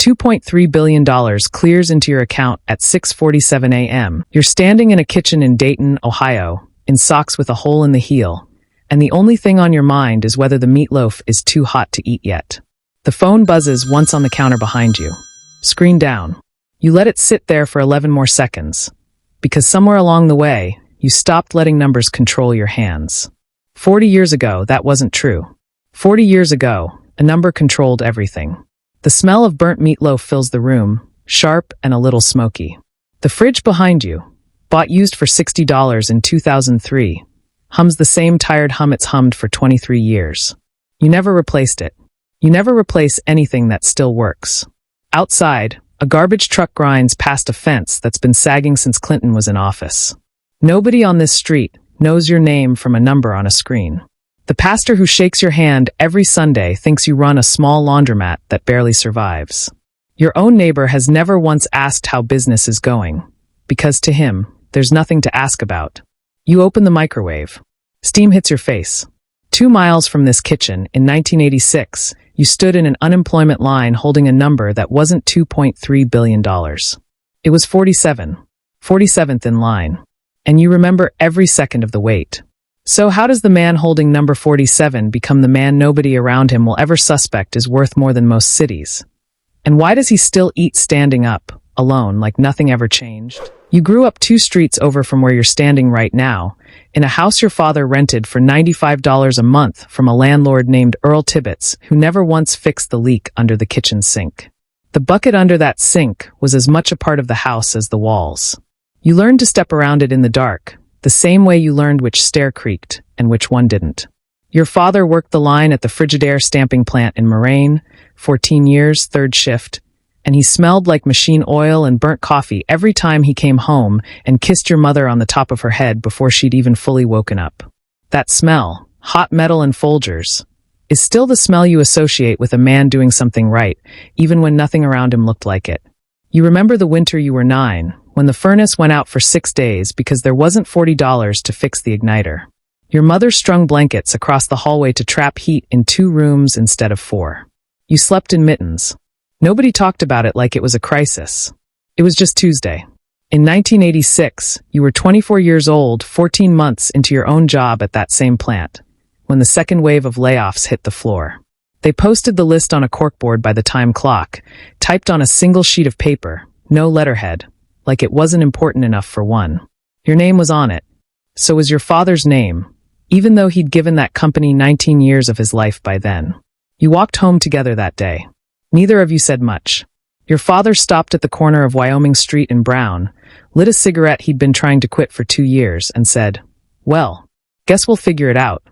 $2.3 billion clears into your account at 6:47 a.m. You're standing in a kitchen in Dayton, Ohio, in socks with a hole in the heel, and the only thing on your mind is whether the meatloaf is too hot to eat yet. The phone buzzes once on the counter behind you. Screen down. You let it sit there for 11 more seconds, because somewhere along the way, you stopped letting numbers control your hands. 40 years ago, that wasn't true. 40 years ago, a number controlled everything. The smell of burnt meatloaf fills the room, sharp and a little smoky. The fridge behind you, bought used for $60 in 2003, hums the same tired hum it's hummed for 23 years. You never replaced it. You never replace anything that still works. Outside, a garbage truck grinds past a fence that's been sagging since Clinton was in office. Nobody on this street knows your name from a number on a screen. The pastor who shakes your hand every Sunday thinks you run a small laundromat that barely survives. Your own neighbor has never once asked how business is going, because to him, there's nothing to ask about. You open the microwave. Steam hits your face. 2 miles from this kitchen, in 1986, you stood in an unemployment line holding a number that wasn't $2.3 billion. It was 47. 47th in line. And you remember every second of the wait. So how does the man holding number 47 become the man nobody around him will ever suspect is worth more than most cities? And why does he still eat standing up, alone, like nothing ever changed? You grew up 2 streets over from where you're standing right now, in a house your father rented for $95 a month from a landlord named Earl Tibbetts, who never once fixed the leak under the kitchen sink. The bucket under that sink was as much a part of the house as the walls. You learned to step around it in the dark, the same way you learned which stair creaked and which one didn't. Your father worked the line at the Frigidaire stamping plant in Moraine, 14 years, 3rd shift, and he smelled like machine oil and burnt coffee every time he came home and kissed your mother on the top of her head before she'd even fully woken up. That smell, hot metal and Folgers, is still the smell you associate with a man doing something right, even when nothing around him looked like it. You remember the winter you were 9, when the furnace went out for 6 days because there wasn't $40 to fix the igniter. Your mother strung blankets across the hallway to trap heat in 2 rooms instead of 4. You slept in mittens. Nobody talked about it like it was a crisis. It was just Tuesday. In 1986, you were 24 years old, 14 months into your own job at that same plant, when the second wave of layoffs hit the floor. They posted the list on a corkboard by the time clock, typed on a single sheet of paper, no letterhead, like it wasn't important enough for one. Your name was on it. So was your father's name, even though he'd given that company 19 years of his life by then. You walked home together that day. Neither of you said much. Your father stopped at the corner of Wyoming Street in Brown, lit a cigarette he'd been trying to quit for 2 years, and said, "Well, guess we'll figure it out."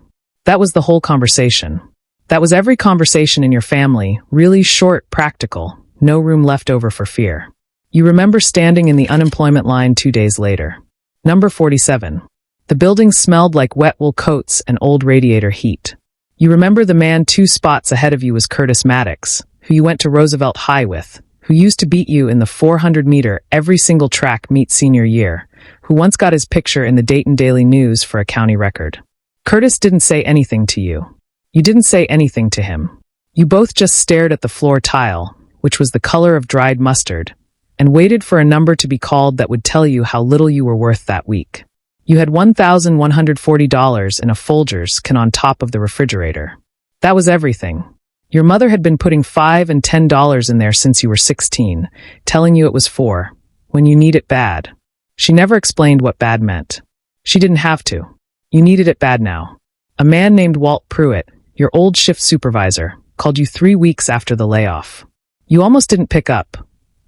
That was the whole conversation. That was every conversation in your family, really short, practical, no room left over for fear. You remember standing in the unemployment line 2 days later. Number 47. The building smelled like wet wool coats and old radiator heat. You remember the man 2 spots ahead of you was Curtis Maddox, who you went to Roosevelt High with, who used to beat you in the 400-meter every single track meet senior year, who once got his picture in the Dayton Daily News for a county record. Curtis didn't say anything to you. You didn't say anything to him. You both just stared at the floor tile, which was the color of dried mustard, and waited for a number to be called that would tell you how little you were worth that week. You had $1,140 in a Folgers can on top of the refrigerator. That was everything. Your mother had been putting $5 and $10 in there since you were 16, telling you it was for when you need it bad. She never explained what bad meant. She didn't have to. You needed it bad now. A man named Walt Pruitt, your old shift supervisor, called you 3 weeks after the layoff. You almost didn't pick up.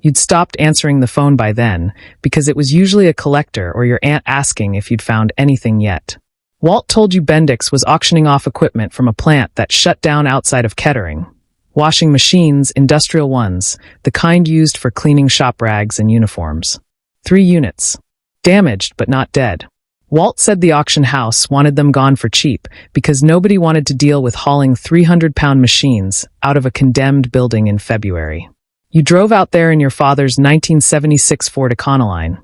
You'd stopped answering the phone by then, because it was usually a collector or your aunt asking if you'd found anything yet. Walt told you Bendix was auctioning off equipment from a plant that shut down outside of Kettering. Washing machines, industrial ones, the kind used for cleaning shop rags and uniforms. 3 units. Damaged, but not dead. Walt said the auction house wanted them gone for cheap because nobody wanted to deal with hauling 300-pound machines out of a condemned building in February. You drove out there in your father's 1976 Ford Econoline,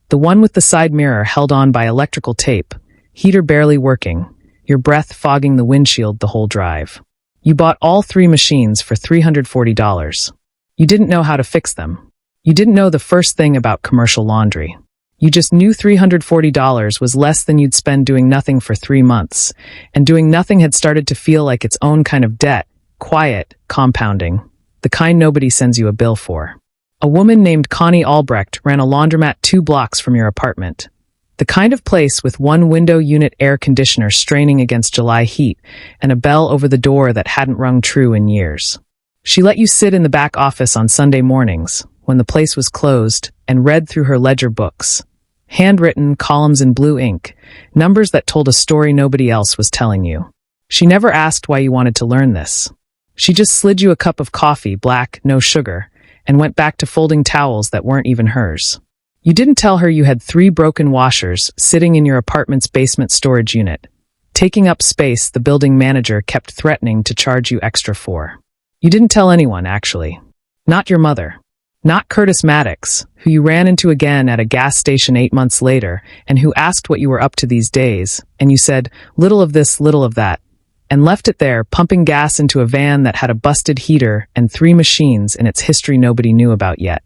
the one with the side mirror held on by electrical tape, heater barely working, your breath fogging the windshield the whole drive. You bought all 3 machines for $340. You didn't know how to fix them. You didn't know the first thing about commercial laundry. You just knew $340 was less than you'd spend doing nothing for 3 months, and doing nothing had started to feel like its own kind of debt, quiet, compounding, the kind nobody sends you a bill for. A woman named Connie Albrecht ran a laundromat 2 blocks from your apartment. The kind of place with one window unit air conditioner straining against July heat and a bell over the door that hadn't rung true in years. She let you sit in the back office on Sunday mornings, when the place was closed, and read through her ledger books. Handwritten columns in blue ink, numbers that told a story nobody else was telling you. She never asked why you wanted to learn this. She just slid you a cup of coffee, black, no sugar, and went back to folding towels that weren't even hers. You didn't tell her you had 3 broken washers sitting in your apartment's basement storage unit, taking up space the building manager kept threatening to charge you extra for. You didn't tell anyone, actually. Not your mother. Not Curtis Maddox, who you ran into again at a gas station 8 months later, and who asked what you were up to these days, and you said, little of this, little of that, and left it there, pumping gas into a van that had a busted heater and 3 machines in its history nobody knew about yet.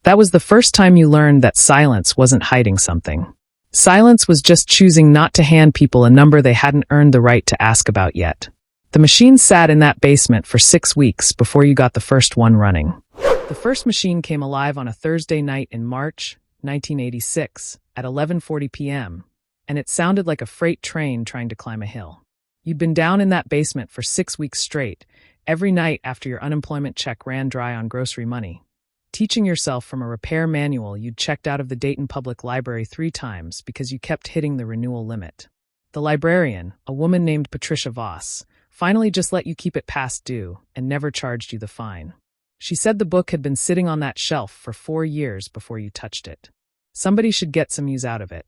That was the first time you learned that silence wasn't hiding something. Silence was just choosing not to hand people a number they hadn't earned the right to ask about yet. The machine sat in that basement for 6 weeks before you got the first one running. The first machine came alive on a Thursday night in March 1986 at 11:40 p.m., and it sounded like a freight train trying to climb a hill. You'd been down in that basement for 6 weeks straight, every night after your unemployment check ran dry on grocery money, teaching yourself from a repair manual you'd checked out of the Dayton Public Library 3 times because you kept hitting the renewal limit. The librarian, a woman named Patricia Voss, finally just let you keep it past due and never charged you the fine. She said the book had been sitting on that shelf for 4 years before you touched it. Somebody should get some use out of it.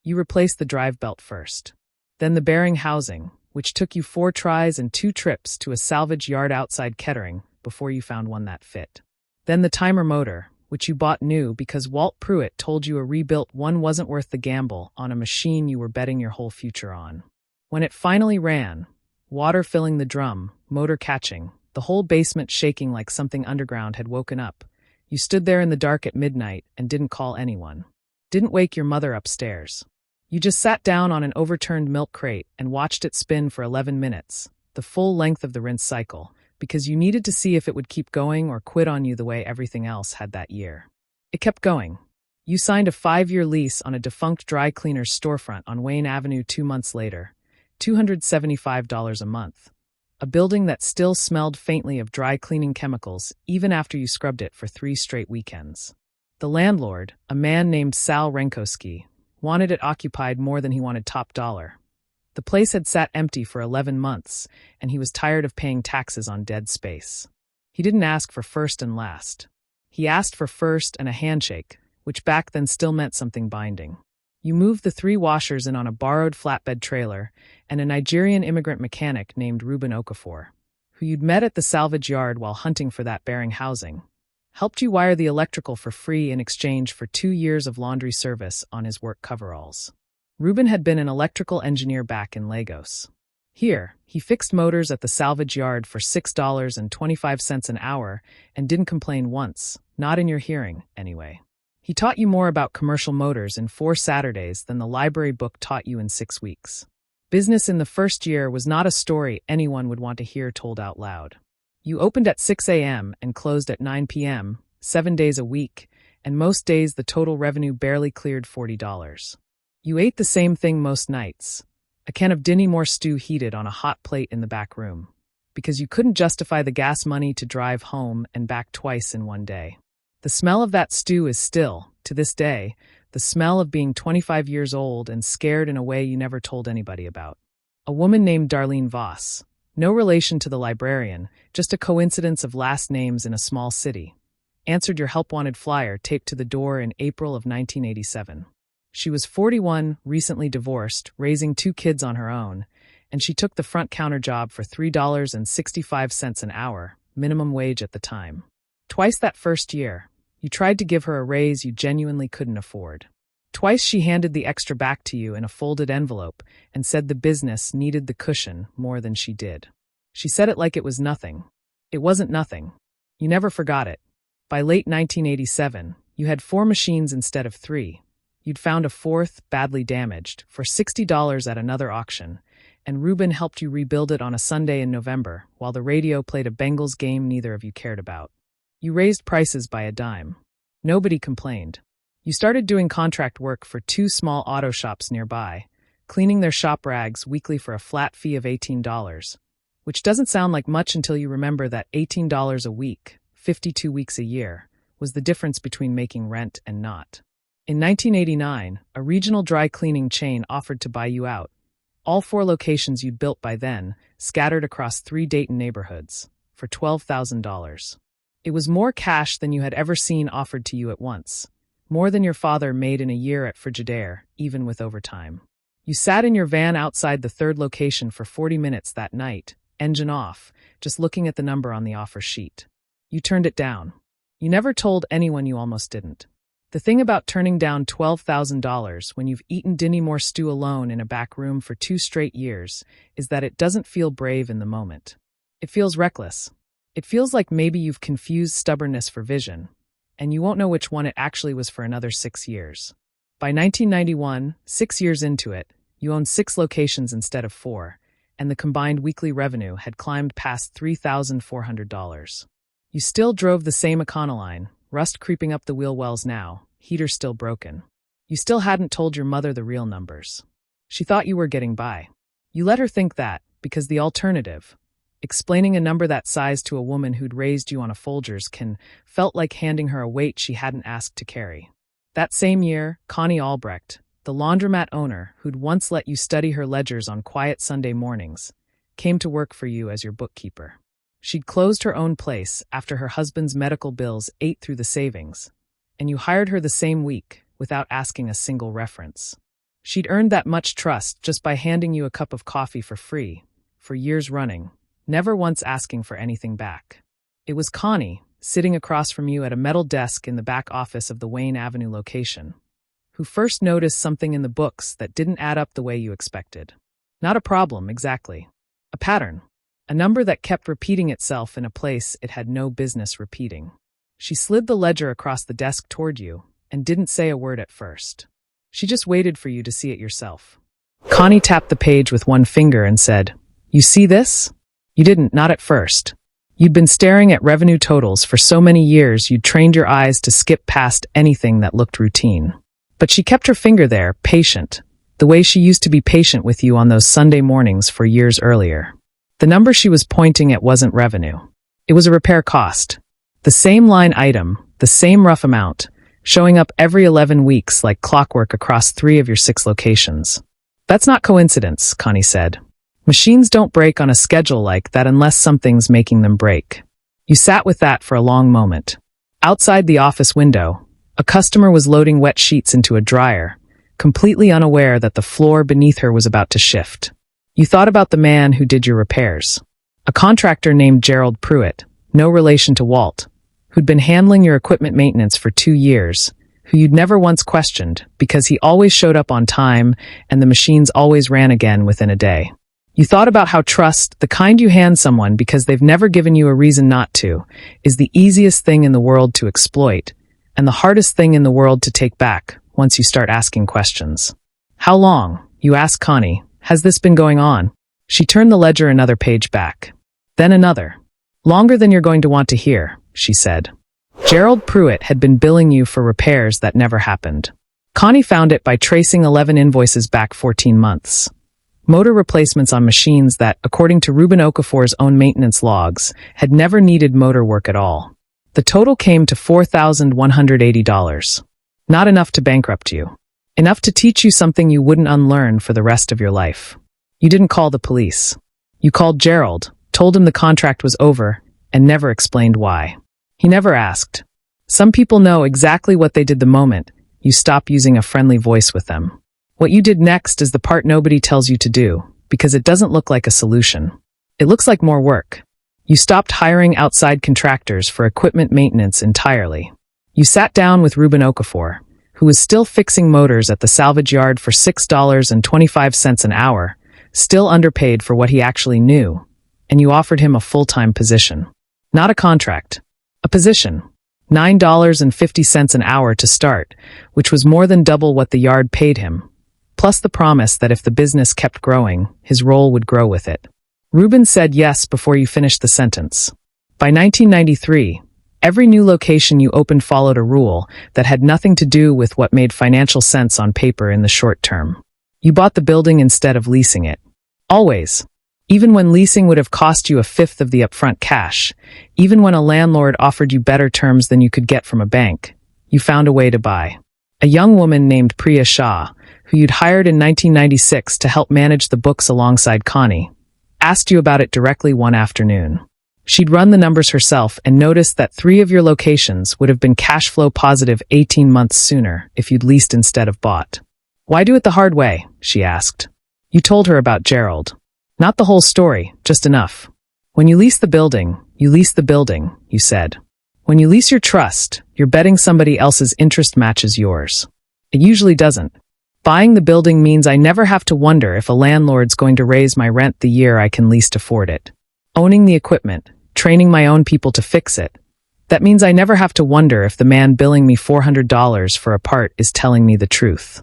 You replaced the drive belt first. Then the bearing housing, which took you 4 tries and 2 trips to a salvage yard outside Kettering before you found one that fit. Then the timer motor, which you bought new because Walt Pruitt told you a rebuilt one wasn't worth the gamble on a machine you were betting your whole future on. When it finally ran, water filling the drum, motor catching, the whole basement shaking like something underground had woken up, you stood there in the dark at midnight and didn't call anyone. Didn't wake your mother upstairs. You just sat down on an overturned milk crate and watched it spin for 11 minutes, the full length of the rinse cycle, because you needed to see if it would keep going or quit on you the way everything else had that year. It kept going. You signed a 5-year lease on a defunct dry cleaner's storefront on Wayne Avenue 2 months later, $275 a month. A building that still smelled faintly of dry cleaning chemicals even after you scrubbed it for 3 straight weekends. The landlord, a man named Sal Renkowski, wanted it occupied more than he wanted top dollar. The place had sat empty for 11 months, and he was tired of paying taxes on dead space. He didn't ask for first and last. He asked for first and a handshake, which back then still meant something binding. You moved the 3 washers in on a borrowed flatbed trailer and a Nigerian immigrant mechanic named Reuben Okafor, who you'd met at the salvage yard while hunting for that bearing housing, helped you wire the electrical for free in exchange for 2 years of laundry service on his work coveralls. Reuben had been an electrical engineer back in Lagos. Here, he fixed motors at the salvage yard for $6.25 an hour and didn't complain once, not in your hearing, anyway. He taught you more about commercial motors in 4 Saturdays than the library book taught you in 6 weeks. Business in the first year was not a story anyone would want to hear told out loud. You opened at 6 a.m. and closed at 9 p.m., 7 days a week, and most days the total revenue barely cleared $40. You ate the same thing most nights, a can of Dinnie stew heated on a hot plate in the back room, because you couldn't justify the gas money to drive home and back twice in one day. The smell of that stew is still, to this day, the smell of being 25 years old and scared in a way you never told anybody about. A woman named Darlene Voss, no relation to the librarian, just a coincidence of last names in a small city, answered your help-wanted flyer taped to the door in April of 1987. She was 41, recently divorced, raising 2 kids on her own, and she took the front counter job for $3.65 an hour, minimum wage at the time. Twice that first year, you tried to give her a raise you genuinely couldn't afford. Twice she handed the extra back to you in a folded envelope and said the business needed the cushion more than she did. She said it like it was nothing. It wasn't nothing. You never forgot it. By late 1987, you had 4 machines instead of 3. You'd found a fourth, badly damaged, for $60 at another auction, and Ruben helped you rebuild it on a Sunday in November, while the radio played a Bengals game neither of you cared about. You raised prices by a dime. Nobody complained. You started doing contract work for 2 small auto shops nearby, cleaning their shop rags weekly for a flat fee of $18, which doesn't sound like much until you remember that $18 a week, 52 weeks a year, was the difference between making rent and not. In 1989, a regional dry cleaning chain offered to buy you out. All 4 locations you'd built by then, scattered across 3 Dayton neighborhoods, for $12,000. It was more cash than you had ever seen offered to you at once, more than your father made in a year at Frigidaire, even with overtime. You sat in your van outside the 3rd location for 40 minutes that night, engine off, just looking at the number on the offer sheet. You turned it down. You never told anyone you almost didn't. The thing about turning down $12,000 when you've eaten Dinnemore stew alone in a back room for 2 straight years is that it doesn't feel brave in the moment. It feels reckless. It feels like maybe you've confused stubbornness for vision, and you won't know which one it actually was for another 6 years. By 1991, 6 years into it, you owned 6 locations instead of 4, and the combined weekly revenue had climbed past $3,400. You still drove the same Econoline, rust creeping up the wheel wells now, heater still broken. You still hadn't told your mother the real numbers. She thought you were getting by. You let her think that, because the alternative, explaining a number that size to a woman who'd raised you on a Folgers felt like handing her a weight she hadn't asked to carry. That same year, Connie Albrecht, the laundromat owner who'd once let you study her ledgers on quiet Sunday mornings, came to work for you as your bookkeeper. She'd closed her own place after her husband's medical bills ate through the savings, and you hired her the same week without asking a single reference. She'd earned that much trust just by handing you a cup of coffee for free, for years running, never once asking for anything back. It was Connie, sitting across from you at a metal desk in the back office of the Wayne Avenue location, who first noticed something in the books that didn't add up the way you expected. Not a problem, exactly. A pattern. A number that kept repeating itself in a place it had no business repeating. She slid the ledger across the desk toward you and didn't say a word at first. She just waited for you to see it yourself. Connie tapped the page with one finger and said, "You see this?" You didn't, not at first. You'd been staring at revenue totals for so many years you'd trained your eyes to skip past anything that looked routine. But she kept her finger there, patient, the way she used to be patient with you on those Sunday mornings for years earlier. The number she was pointing at wasn't revenue. It was a repair cost. The same line item, the same rough amount, showing up every 11 weeks like clockwork across 3 of your 6 locations. That's not coincidence, Connie said. Machines don't break on a schedule like that unless something's making them break. You sat with that for a long moment. Outside the office window, a customer was loading wet sheets into a dryer, completely unaware that the floor beneath her was about to shift. You thought about the man who did your repairs. A contractor named Gerald Pruitt, no relation to Walt, who'd been handling your equipment maintenance for 2 years, who you'd never once questioned because he always showed up on time and the machines always ran again within a day. You thought about how trust, the kind you hand someone because they've never given you a reason not to, is the easiest thing in the world to exploit, and the hardest thing in the world to take back once you start asking questions. How long, you asked Connie, has this been going on? She turned the ledger another page back. Then another. Longer than you're going to want to hear, she said. Gerald Pruitt had been billing you for repairs that never happened. Connie found it by tracing 11 invoices back 14 months. Motor replacements on machines that, according to Ruben Okafor's own maintenance logs, had never needed motor work at all. The total came to $4,180. Not enough to bankrupt you. Enough to teach you something you wouldn't unlearn for the rest of your life. You didn't call the police. You called Gerald, told him the contract was over, and never explained why. He never asked. Some people know exactly what they did the moment you stop using a friendly voice with them. What you did next is the part nobody tells you to do, because it doesn't look like a solution. It looks like more work. You stopped hiring outside contractors for equipment maintenance entirely. You sat down with Ruben Okafor, who was still fixing motors at the salvage yard for $6.25 an hour, still underpaid for what he actually knew, and you offered him a full-time position. Not a contract. A position. $9.50 an hour to start, which was more than double what the yard paid him, plus the promise that if the business kept growing, his role would grow with it. Reuben said yes before you finished the sentence. By 1993, every new location you opened followed a rule that had nothing to do with what made financial sense on paper in the short term. You bought the building instead of leasing it. Always. Even when leasing would have cost you a fifth of the upfront cash, even when a landlord offered you better terms than you could get from a bank, you found a way to buy. A young woman named Priya Shah, who you'd hired in 1996 to help manage the books alongside Connie, asked you about it directly one afternoon. She'd run the numbers herself and noticed that 3 of your locations would have been cash flow positive 18 months sooner if you'd leased instead of bought. Why do it the hard way? She asked. You told her about Gerald. Not the whole story, just enough. When you lease the building, you said. When you lease your trust, you're betting somebody else's interest matches yours. It usually doesn't. Buying the building means I never have to wonder if a landlord's going to raise my rent the year I can least afford it. Owning the equipment, training my own people to fix it. That means I never have to wonder if the man billing me $400 for a part is telling me the truth.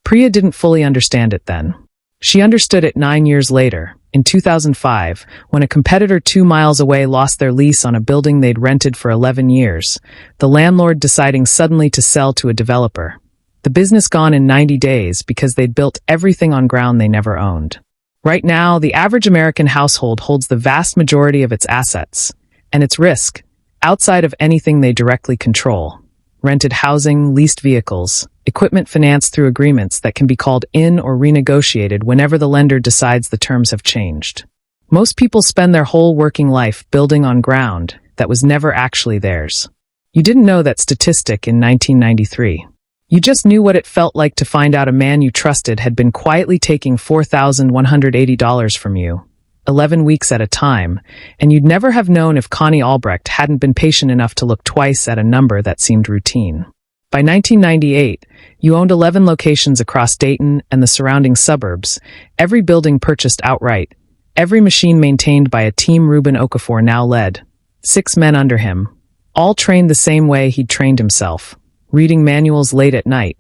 Priya didn't fully understand it then. She understood it 9 years later, in 2005, when a competitor 2 miles away lost their lease on a building they'd rented for 11 years, the landlord deciding suddenly to sell to a developer. The business gone in 90 days because they'd built everything on ground they never owned. Right now, the average American household holds the vast majority of its assets and its risk outside of anything they directly control. Rented housing, leased vehicles, equipment financed through agreements that can be called in or renegotiated whenever the lender decides the terms have changed. Most people spend their whole working life building on ground that was never actually theirs. You didn't know that statistic in 1993. You just knew what it felt like to find out a man you trusted had been quietly taking $4,180 from you, 11 weeks at a time, and you'd never have known if Connie Albrecht hadn't been patient enough to look twice at a number that seemed routine. By 1998, you owned 11 locations across Dayton and the surrounding suburbs, every building purchased outright, every machine maintained by a team Reuben Okafor now led, 6 men under him, all trained the same way he'd trained himself, reading manuals late at night,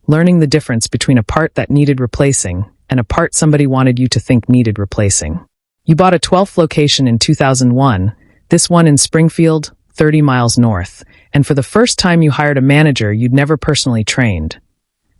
learning the difference between a part that needed replacing and a part somebody wanted you to think needed replacing. You bought a 12th location in 2001, this one in Springfield, 30 miles north, and for the first time you hired a manager you'd never personally trained.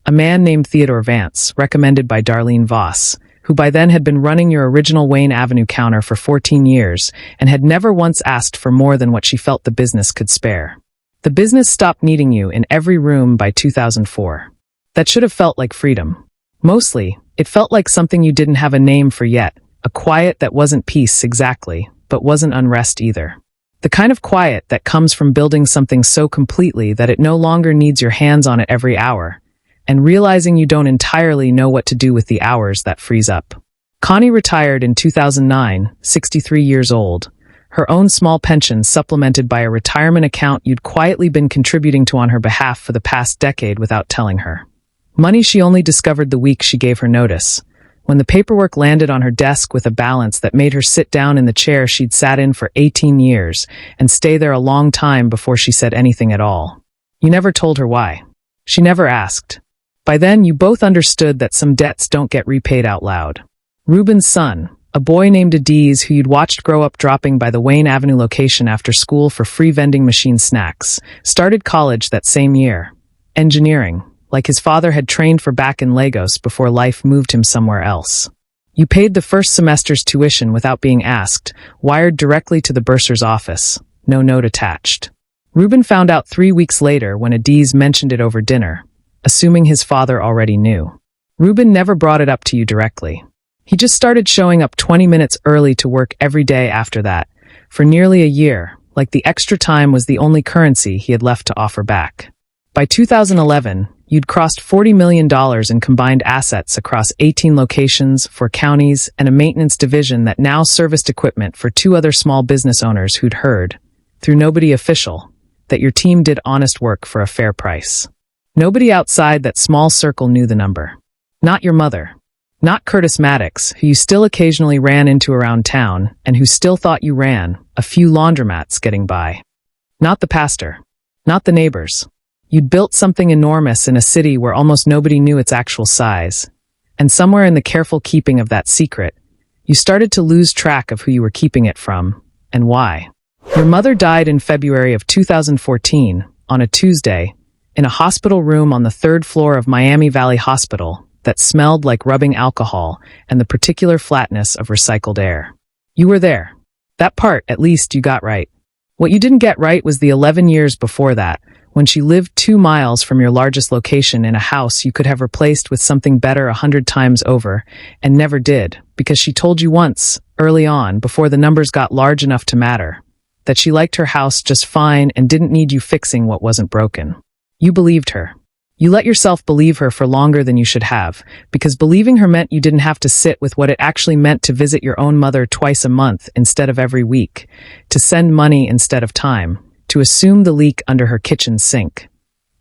A man named Theodore Vance, recommended by Darlene Voss, who by then had been running your original Wayne Avenue counter for 14 years and had never once asked for more than what she felt the business could spare. The business stopped needing you in every room by 2004. That should have felt like freedom. Mostly, it felt like something you didn't have a name for yet, a quiet that wasn't peace exactly, but wasn't unrest either. The kind of quiet that comes from building something so completely that it no longer needs your hands on it every hour, and realizing you don't entirely know what to do with the hours that frees up. Connie retired in 2009, 63 years old, her own small pension supplemented by a retirement account you'd quietly been contributing to on her behalf for the past decade without telling her. Money she only discovered the week she gave her notice, when the paperwork landed on her desk with a balance that made her sit down in the chair she'd sat in for 18 years and stay there a long time before she said anything at all. You never told her why. She never asked. By then, you both understood that some debts don't get repaid out loud. Reuben's son, a boy named Adiz who you'd watched grow up dropping by the Wayne Avenue location after school for free vending machine snacks, started college that same year. Engineering, like his father had trained for back in Lagos before life moved him somewhere else. You paid the first semester's tuition without being asked, wired directly to the bursar's office, no note attached. Reuben found out 3 weeks later when Adiz mentioned it over dinner, assuming his father already knew. Reuben never brought it up to you directly. He just started showing up 20 minutes early to work every day after that, for nearly a year, like the extra time was the only currency he had left to offer back. By 2011, you'd crossed $40 million in combined assets across 18 locations, 4 counties, and a maintenance division that now serviced equipment for 2 other small business owners who'd heard, through nobody official, that your team did honest work for a fair price. Nobody outside that small circle knew the number. Not your mother. Not Curtis Maddox, who you still occasionally ran into around town and who still thought you ran a few laundromats getting by. Not the pastor. not the neighbors. You'd built something enormous in a city where almost nobody knew its actual size. And somewhere in the careful keeping of that secret, you started to lose track of who you were keeping it from, and why. Your mother died in February of 2014, on a Tuesday, in a hospital room on the third floor of Miami Valley Hospital that smelled like rubbing alcohol and the particular flatness of recycled air. You were there. That part, at least, you got right. What you didn't get right was the 11 years before that, when she lived 2 miles from your largest location in a house you could have replaced with something better 100 times over, and never did, because she told you once, early on, before the numbers got large enough to matter, that she liked her house just fine and didn't need you fixing what wasn't broken. You believed her. You let yourself believe her for longer than you should have, because believing her meant you didn't have to sit with what it actually meant to visit your own mother twice a month instead of every week, to send money instead of time, to assume the leak under her kitchen sink.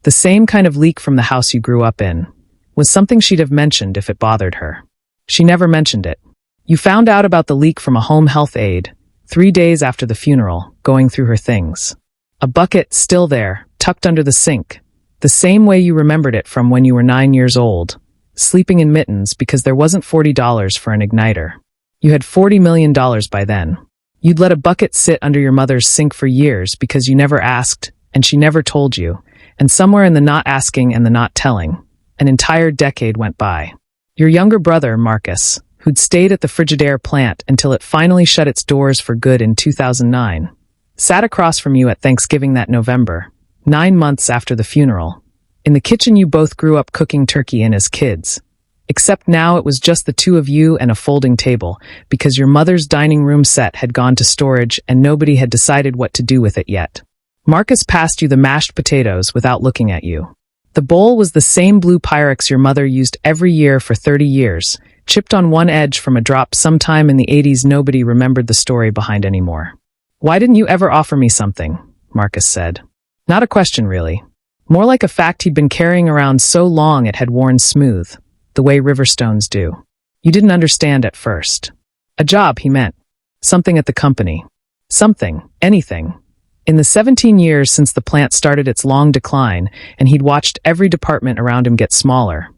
The same kind of leak from the house you grew up in was something she'd have mentioned if it bothered her. She never mentioned it. You found out about the leak from a home health aide, 3 days after the funeral, going through her things. A bucket still there, tucked under the sink, the same way you remembered it from when you were 9 years old, sleeping in mittens because there wasn't $40 for an igniter. You had $40 million by then. You'd let a bucket sit under your mother's sink for years because you never asked, and she never told you, and somewhere in the not asking and the not telling, an entire decade went by. Your younger brother, Marcus, who'd stayed at the Frigidaire plant until it finally shut its doors for good in 2009, sat across from you at Thanksgiving that November, 9 months after the funeral, in the kitchen you both grew up cooking turkey in as kids. Except now it was just the two of you and a folding table, because your mother's dining room set had gone to storage and nobody had decided what to do with it yet. Marcus passed you the mashed potatoes without looking at you. The bowl was the same blue Pyrex your mother used every year for 30 years, chipped on one edge from a drop sometime in the 80s nobody remembered the story behind anymore. "Why didn't you ever offer me something?" Marcus said. Not a question, really. More like a fact he'd been carrying around so long it had worn smooth, the way river stones do. You didn't understand at first. A job, he meant. Something at the company. Something, anything. In the 17 years since the plant started its long decline, and he'd watched every department around him get smaller.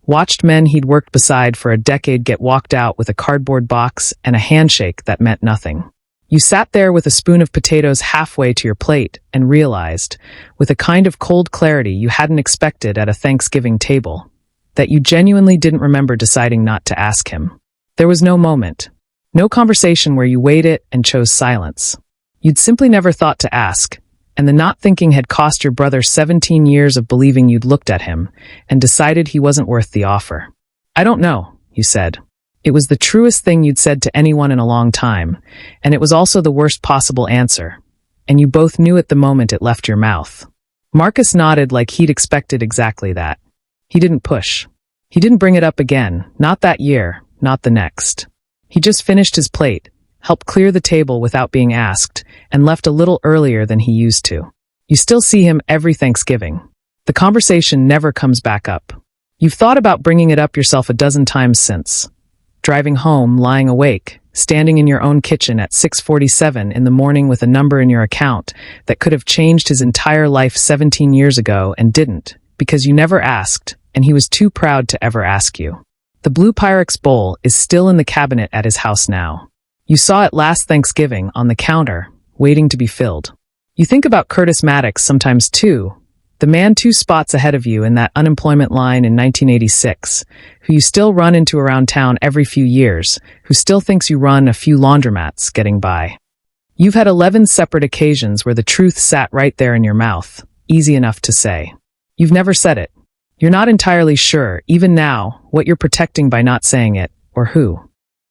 Watched men he'd worked beside for a decade get walked out with a cardboard box and a handshake that meant nothing. You sat there with a spoon of potatoes halfway to your plate and realized, with a kind of cold clarity you hadn't expected at a Thanksgiving table, that you genuinely didn't remember deciding not to ask him. There was no moment, no conversation where you weighed it and chose silence. You'd simply never thought to ask, and the not thinking had cost your brother 17 years of believing you'd looked at him and decided he wasn't worth the offer. "I don't know," you said. It was the truest thing you'd said to anyone in a long time, and it was also the worst possible answer, and you both knew at the moment it left your mouth. Marcus nodded like he'd expected exactly that. He didn't push. He didn't bring it up again, not that year, not the next. He just finished his plate, helped clear the table without being asked, and left a little earlier than he used to. You still see him every Thanksgiving. The conversation never comes back up. You've thought about bringing it up yourself a dozen times since. Driving home, lying awake, standing in your own kitchen at 6:47 in the morning with a number in your account that could have changed his entire life 17 years ago and didn't, because you never asked, and he was too proud to ever ask you. The blue Pyrex bowl is still in the cabinet at his house now. You saw it last Thanksgiving on the counter, waiting to be filled. You think about Curtis Maddox sometimes too, the man 2 spots ahead of you in that unemployment line in 1986, who you still run into around town every few years, who still thinks you run a few laundromats getting by. You've had 11 separate occasions where the truth sat right there in your mouth, easy enough to say. You've never said it. You're not entirely sure, even now, what you're protecting by not saying it, or who.